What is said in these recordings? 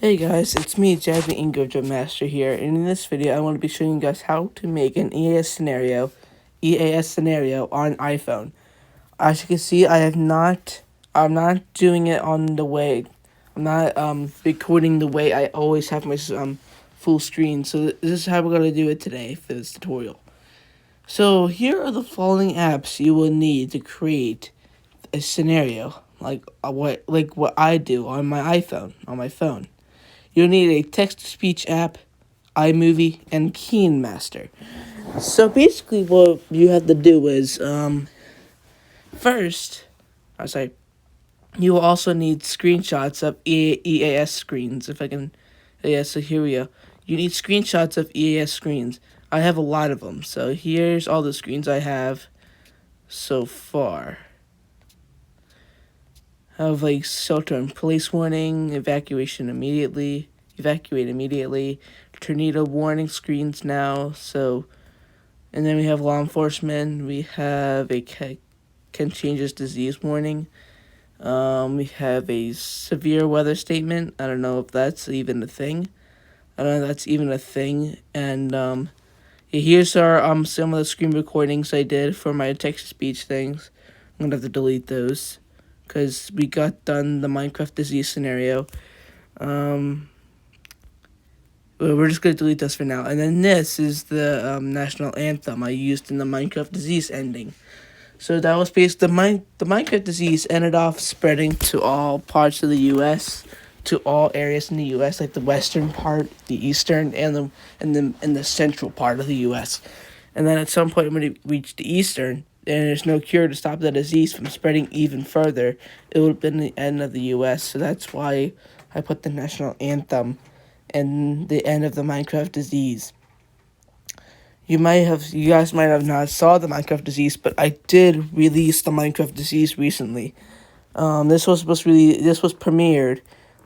Hey guys, it's me, Jazzy Ingojo Master here, and in this video I want to be showing you guys how to make an EAS scenario on iPhone. As you can see, I'm not doing it on the way, I'm not recording the way I always have my full screen, so this is how we're going to do it today for this tutorial. So here are the following apps you will need to create a scenario, like what I do on my iPhone, on my phone. You'll need a text-to-speech app, iMovie, and Keen Master. So basically what you have to do is, first, you will also need screenshots of EAS screens, if I can, yeah, so here we go. You need screenshots of EAS screens. I have a lot of them, so here's all the screens I have so far. I have like shelter in place warning, evacuate immediately, tornado warning screens now. So, and then we have law enforcement. We have a contagious disease warning. We have a severe weather statement. I don't know if that's even a thing. And yeah, here's our some of the screen recordings I did for my text to speech things. I'm gonna have to delete those because we got done the Minecraft disease scenario. We're just going to delete this for now. And then this is the national anthem I used in the Minecraft disease ending. So that was based, the Minecraft disease ended off spreading to all parts of the U.S., to all areas in the U.S., like the western part, the eastern, and the central part of the U.S. And then at some point when it reached the eastern, and there's no cure to stop the disease from spreading even further, it would have been the end of the U.S. So that's why I put the national anthem and the end of the Minecraft disease. You guys might have not saw the Minecraft disease, but I did release the Minecraft disease recently. This was premiered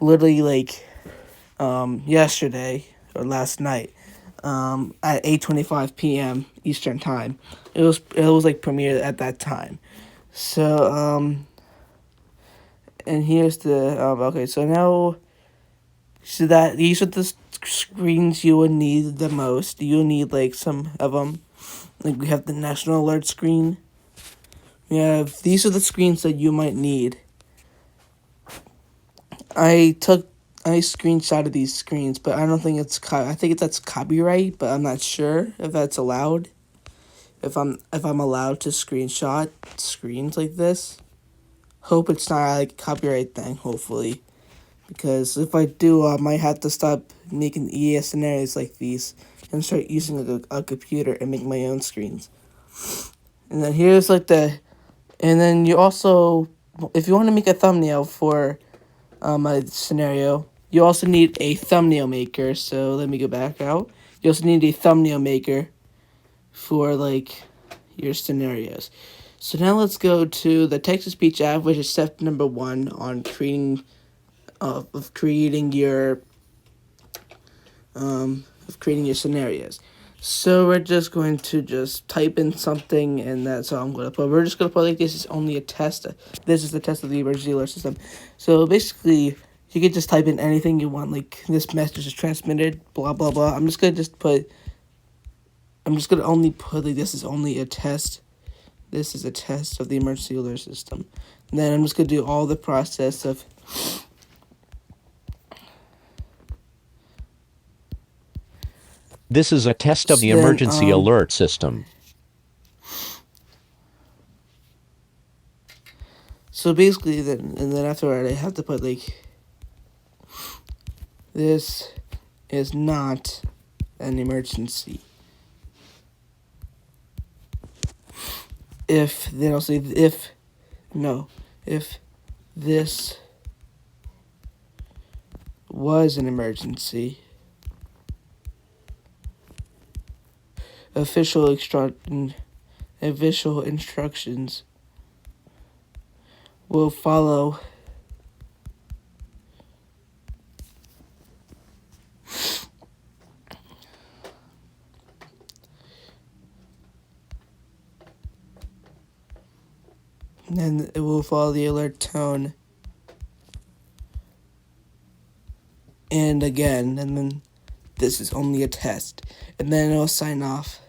literally like yesterday or last night at 8:25 p.m. Eastern time. It was like premiered at that time. So and here's the okay. So now, so that these are the screens you would need the most. You'll need like some of them. Like we have the national alert screen. These are the screens that you might need. I screenshotted these screens, but I don't think I think that's copyright, but I'm not sure if that's allowed. If I'm allowed to screenshot screens like this. Hope it's not like a copyright thing, hopefully. Because if I do, I might have to stop making EAS scenarios like these and start using a computer and make my own screens. And then here's like and then you also, if you want to make a thumbnail for a scenario, you also need a thumbnail maker. So let me go back out. You also need a thumbnail maker for like your scenarios. So now let's go to the text-to-speech app, which is step number 1 on creating your scenarios. So we're just going to just type in something, and that's all I'm going to put. We're just going to put like this is only a test. This is the test of the emergency alert system. So basically, you can just type in anything you want, like this message is transmitted, blah blah blah. I'm just gonna only put like this is only a test. This is a test of the emergency alert system. And then I'm just gonna do all the process of. This is a test of the Then, emergency alert system. So basically, then afterward, I have to put like, this is not an emergency. Then I'll say if this was an emergency, official instructions will follow. And it will follow the alert tone. and again, and then this is only a test, and then it'll sign off.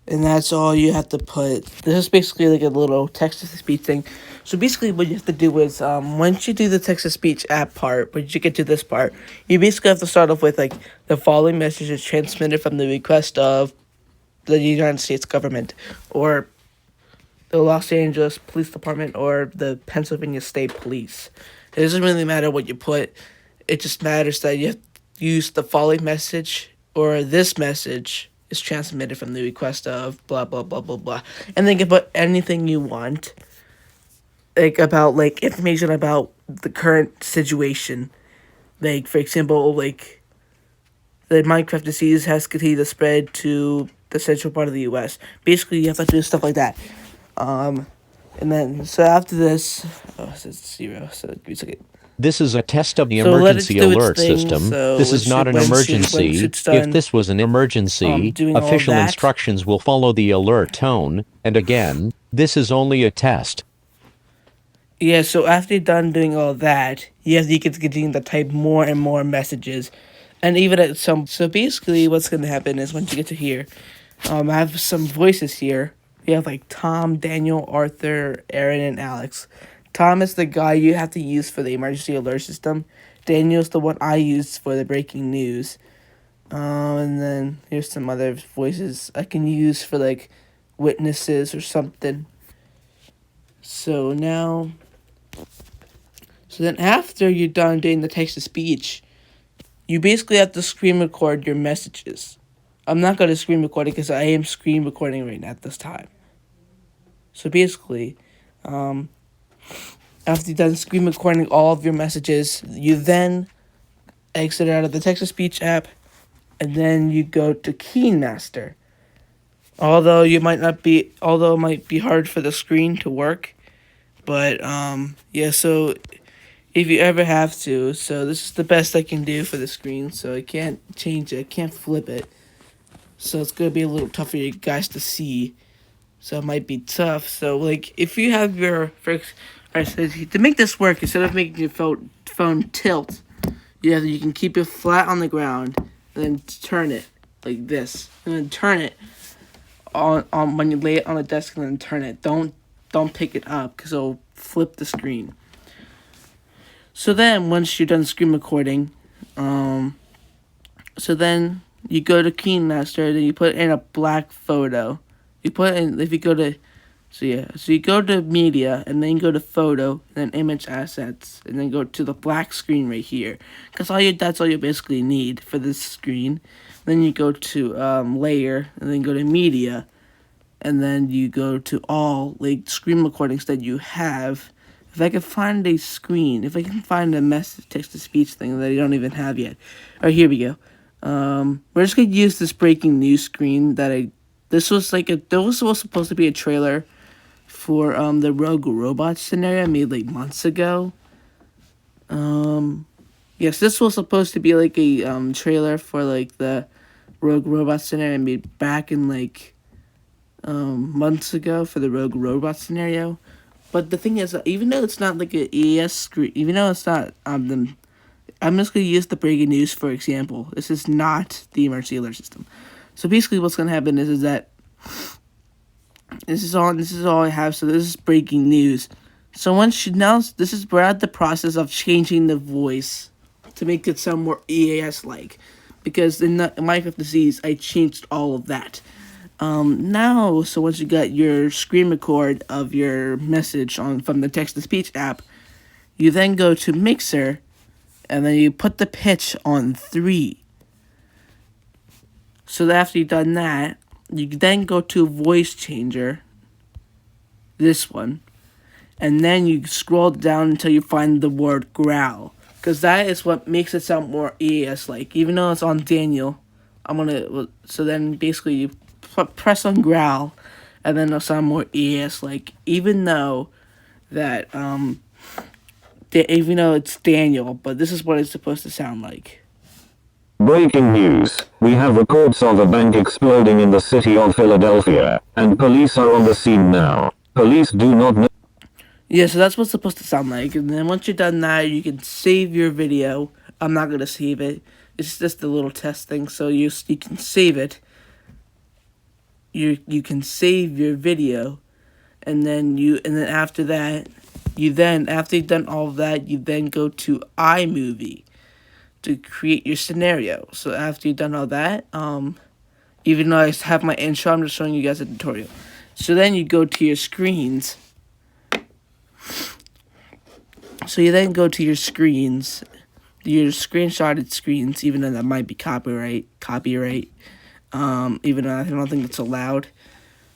And that's all you have to put. This is basically like a little text-to-speech thing. So basically what you have to do is, once you do the text-to-speech app part, once you get to this part, you basically have to start off with, like, the following message is transmitted from the request of the United States government, or the Los Angeles Police Department, or the Pennsylvania State Police. It doesn't really matter what you put. It just matters that you have to use the following message, or this message is transmitted from the request of blah blah blah blah blah, and then you can put anything you want, like about like information about the current situation. Like, for example, like the Minecraft disease has continued to spread to the central part of the U.S. Basically, you have to do stuff like that. And then so after this, it's 0. So give me a second. This is a test of the So let it emergency do its alert thing, system. so This is not an once emergency. it's done, If this was an emergency, doing all official that. instructions will follow the alert tone. And again, this is only a test. Yeah, so after you're done doing all that, you can continue to type more and more messages. And even at some... So basically what's going to happen is once you get to here, I have some voices here. You have like Tom, Daniel, Arthur, Aaron, and Alex. Tom is the guy you have to use for the emergency alert system. Daniel's the one I use for the breaking news. And then here's some other voices I can use for like witnesses or something. So now... So then after you're done doing the text-to-speech, you basically have to screen record your messages. I'm not going to screen record it because I am screen recording right now at this time. So basically, after you're done screen recording all of your messages, you then exit out of the text-to-speech app, and then you go to KeyMaster. Although it might be hard for the screen to work, but yeah, so if you ever have to, so this is the best I can do for the screen, so I can't change it, I can't flip it. So it's going to be a little tough for you guys to see. So it might be tough. So, like, if you have your... Alright, so to make this work, instead of making your phone tilt, you can keep it flat on the ground, and then turn it like this. And then turn it on when you lay it on the desk, and then turn it. Don't pick it up, because it'll flip the screen. So then, once you're done screen recording, so then you go to KeyMaster, then you put in a black photo. You put in, if you go to, so you go to media, and then you go to photo, and then image assets, and then go to the black screen right here. Because that's all you basically need for this screen. Then you go to layer, and then go to media, and then you go to all like screen recordings that you have. If I can find a screen, if I can find a message text-to-speech thing that I don't even have yet. Alright, here we go. We're just gonna use this breaking news screen that this was supposed to be a trailer for the Rogue Robot scenario I made like months ago. Yes, this was supposed to be like a trailer for like the Rogue Robot scenario I made back in like months ago for the Rogue Robot scenario. But the thing is, even though it's not like an EAS screen, even though it's not I'm just gonna use the breaking news for example. This is not the emergency alert system. So basically, what's gonna happen is that this is all I have. So this is breaking news. So we're at the process of changing the voice to make it sound more EAS like, because in Minecraft Disease I changed all of that. Now, so once you got your screen record of your message from the text-to-speech app, you then go to Mixer, and then you put the pitch on 3. So after you've done that, you then go to Voice Changer, this one, and then you scroll down until you find the word growl, because that is what makes it sound more EAS-like. Even though it's on Daniel, so then basically you press on growl, and then it'll sound more EAS-like, even though it's Daniel, but this is what it's supposed to sound like. Breaking news. We have reports of a bank exploding in the city of Philadelphia, and police are on the scene now. Police do not know. Yeah, so that's what's supposed to sound like. And then once you're done that, you can save your video. I'm not gonna save it. It's just a little test thing, so you can save it. You can save your video, and then after that, after you've done all of that, you then go to iMovie to create your scenario. So after you've done all that, even though I have my intro, I'm just showing you guys a tutorial. So then you go to your screens. So you then go to your screens, your screenshotted screens, even though that might be copyright, even though I don't think it's allowed.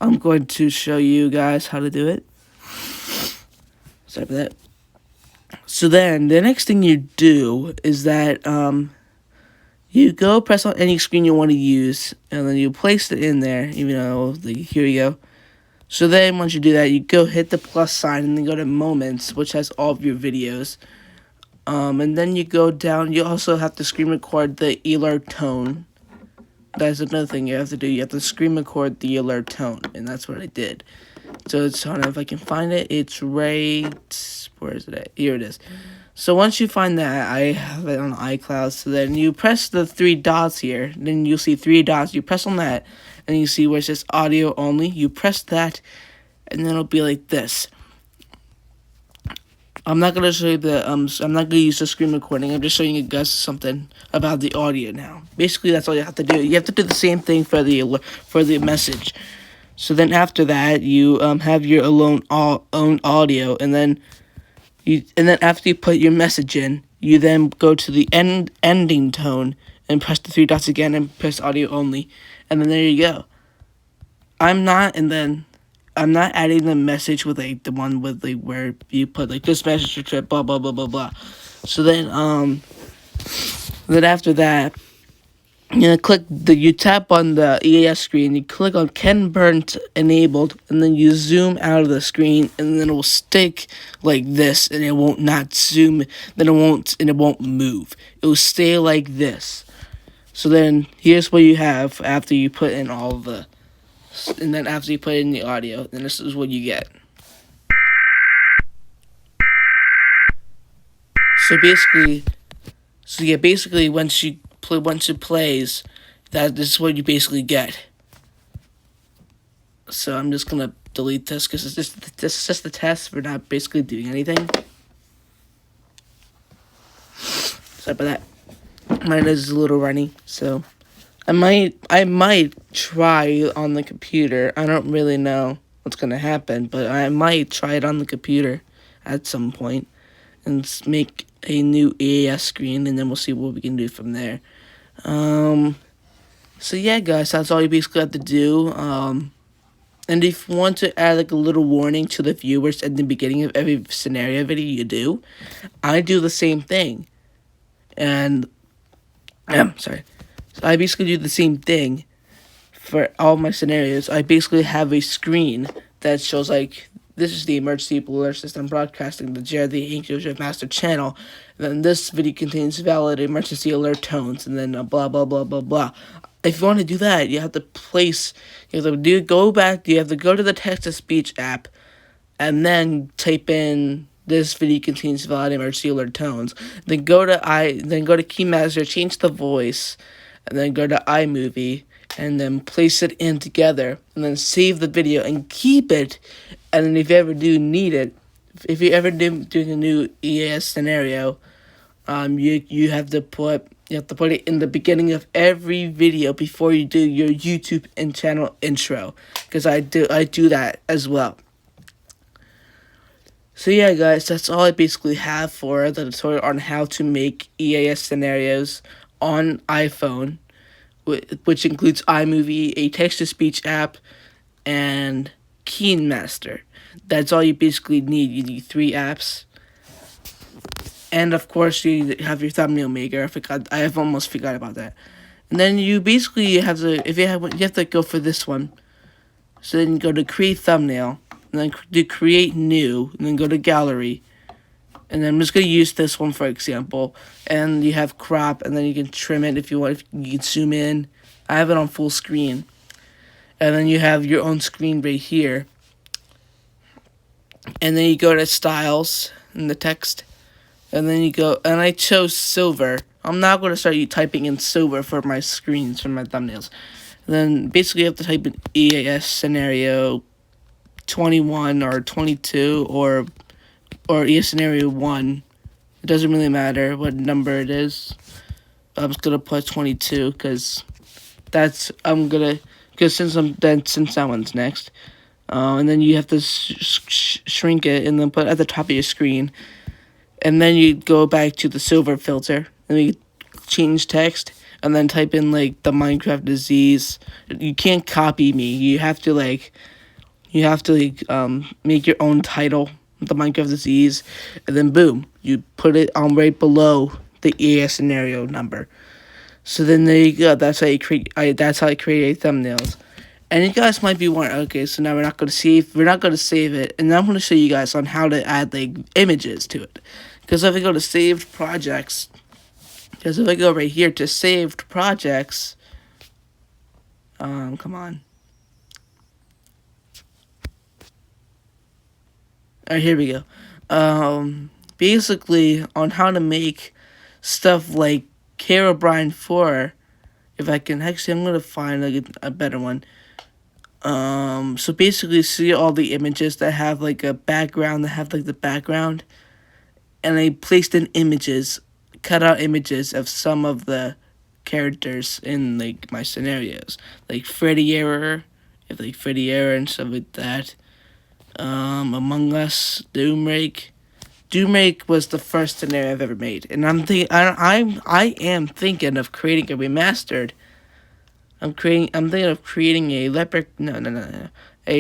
I'm going to show you guys how to do it. Sorry for that. So then, the next thing you do is that, you go press on any screen you want to use, and then you place it in there, even though, here you go. So then, once you do that, you go hit the plus sign, and then go to Moments, which has all of your videos. And then you go down, you also have to screen record the alert tone. That's another thing you have to do. You have to screen record the alert tone, and that's what I did. So it's, I don't know if I can find it. It's right, where is it at? Here it is. So once you find that, I have it on iCloud. So then you press the 3 dots here. Then you'll see 3 dots. You press on that, and you see where it says audio only. You press that, and then it'll be like this. I'm not gonna show you I'm not gonna use the screen recording. I'm just showing you guys something about the audio now. Basically, that's all you have to do. You have to do the same thing for the message. So then after that, you have your own audio, and then after you put your message in, you then go to the ending tone and press the 3 dots again and press audio only, and then there you go. I'm not adding the message with the one with where you put this message to blah blah blah blah blah. So then after that, you tap on the EAS screen, you click on Ken Burnt enabled, and then you zoom out of the screen, and then it will stick like this, and it won't not zoom, then it won't move. It will stay like this. So then here's what you have after you put in after you put in the audio, then this is what you get. Basically once it plays, this is what you basically get. So I'm just gonna delete this because this is just the test. We're not basically doing anything. Sorry about that. Mine is a little runny, so I might try on the computer. I don't really know what's gonna happen, but I might try it on the computer at some point and make a new EAS screen, and then we'll see what we can do from there. So yeah, guys, that's all you basically have to do. And if you want to add a little warning to the viewers at the beginning of every scenario video you do, I do the same thing. And sorry. So I basically do the same thing for all my scenarios. I basically have a screen that shows this is the emergency alert system broadcasting the Jerry Angel Master channel. And then this video contains valid emergency alert tones, and then blah blah blah blah blah. If you want to do that, you have to go to the text to speech app, and then type in this video contains valid emergency alert tones. Then go to Keymaster, change the voice, and then go to iMovie, and then place it in together, and then save the video and keep it. And then if you ever do need it, if you ever doing a new EAS scenario, you have to put it in the beginning of every video before you do your YouTube and channel intro, because I do that as well. So yeah, guys, that's all I basically have for the tutorial on how to make EAS scenarios on iPhone, which includes iMovie, a text-to-speech app, and KeyMaster. That's all you basically need. You need 3 apps. And of course, you have your thumbnail maker. I have almost forgot about that. And then you basically have to go for this one. So then you go to create thumbnail, and then do create new, and then go to gallery. And then I'm just going to use this one for example. And you have crop, and then you can trim it if you want. You can zoom in. I have it on full screen. And then you have your own screen right here. and then you go to styles in the text, and then you go, and I chose silver. I'm not going to start you typing in silver for my screens, for my thumbnails. And then basically you have to type in EAS scenario 21 or 22 or EAS scenario 1. It doesn't really matter what number it is. I'm just going to put 22 because since that one's next. And then you have to shrink it and then put it at the top of your screen. And then you go back to the silver filter and you change text and then type in like the Minecraft disease. You can't copy me. You have to make your own title, the Minecraft disease, and then boom, you put it on right below the EAS scenario number. So then there you go. That's how you create. That's how I create thumbnails. And you guys might be wondering, okay, so now we're not going to save it, and I'm going to show you guys on how to add like images to it. Because if I go to saved projects, because if I go right here to saved projects, come on. Alright, here we go. Basically on how to make stuff like Herobrine 4. If I can, actually, I'm going to find a better one. So basically, see all the images that have like a background, that have like the background, and I placed in images, cut out images of some of the characters in like my scenarios, like Freddy Error, and stuff like that. Among Us, Doomrake. Doomrake was the first scenario I've ever made, and I am thinking of creating a remastered. I'm thinking of creating a a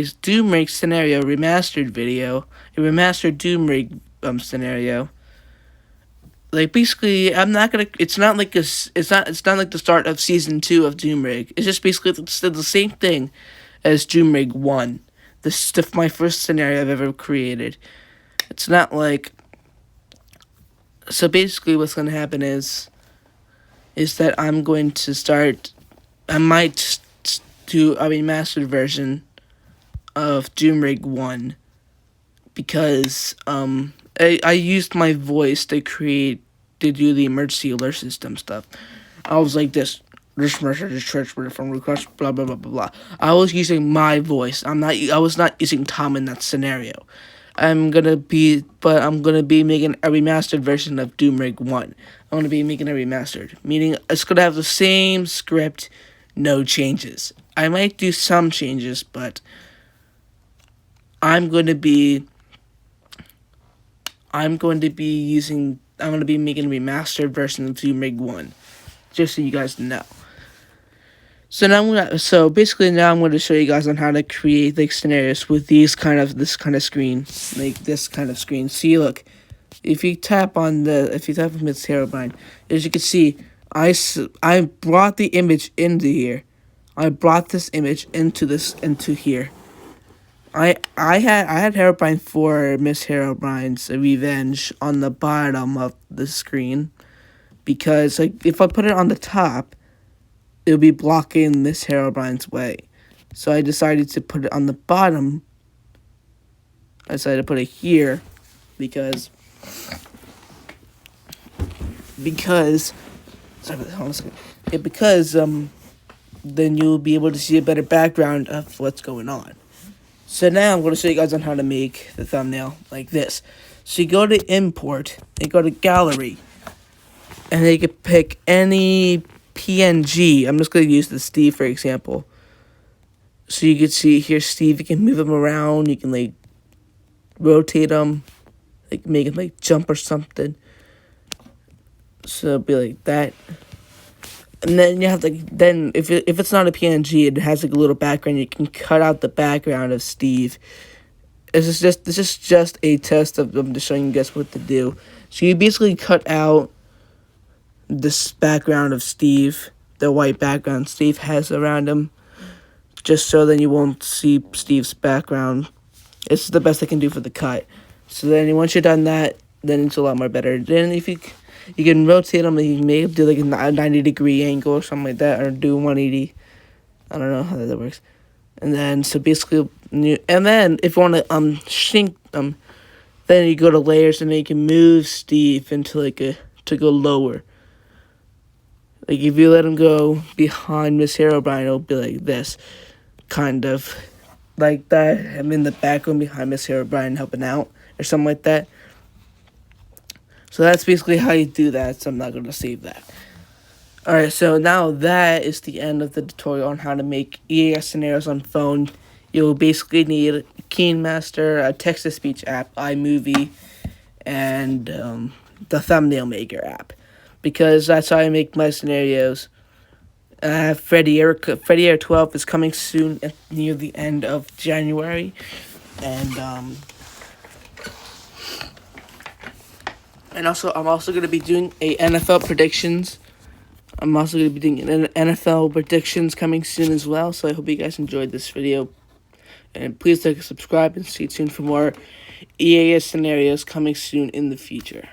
Doomrake scenario remastered video, a remastered Doomrake scenario. Like basically, it's not like the start of season 2 of Doomrake. It's just basically the same thing as Doomrake 1. This is my first scenario I've ever created. It's not like. So basically, what's gonna happen is that I'm going to start. I might do a remastered version of Doomrake 1 because I used my voice to do the emergency alert system stuff. I was like this message is transferred from request blah blah blah blah blah. I was using my voice. I was not using Tom in that scenario. I'm gonna be making a remastered version of Doomrake 1. I'm gonna be making a remastered, meaning it's gonna have the same script, no changes. I might do some changes, but I'm gonna be making a remastered version of Doomrake 1, just so you guys know. So basically now I'm gonna show you guys on how to create like scenarios with this kind of screen, like this kind of screen. See, look, if you tap on Miss Herobrine, as you can see, I brought the image into here. I brought this image into here. I had Herobrine 4 Miss Herobrine's Revenge on the bottom of the screen because like if I put it on the top, it'll be blocking Miss Herobrine's way. So I decided to put it on the bottom. I decided to put it here because then you'll be able to see a better background of what's going on. So now I'm going to show you guys on how to make the thumbnail like this. So you go to import, and go to gallery, and then you can pick any PNG. I'm just going to use the Steve for example. So you can see here Steve, you can move him around, you can like rotate him, like make him like jump or something. So it'll be like that. And then you have to, if it's not a PNG, it has like a little background, you can cut out the background of Steve. This is just a test of I'm just showing you guys what to do. So you basically cut out this background of Steve, the white background Steve has around him, just so then you won't see Steve's background. It's the best I can do for the cut. So then once you're done that, then it's a lot more better. Then if you can rotate them, and you can maybe do like a 90-degree angle or something like that, or do 180. I don't know how that works. And then so basically, and then if you want to shrink them, Then you go to layers, and then you can move Steve into to go lower. Like if you let him go behind Miss Herobrine, it'll be like this, kind of like that. I'm in the background behind Miss Herobrine helping out or something like that. So that's basically how you do that. So I'm not going to save that. Alright, so now that is the end of the tutorial on how to make EAS scenarios on phone. You'll basically need KineMaster, a text-to-speech app, iMovie, and the Thumbnail Maker app. Because that's how I make my scenarios. Freddy Air 12 is coming soon near the end of January. And also, I'm also going to be doing a NFL predictions. I'm also going to be doing an NFL predictions coming soon as well. So I hope you guys enjoyed this video. And please like and subscribe and stay tuned for more EAS scenarios coming soon in the future.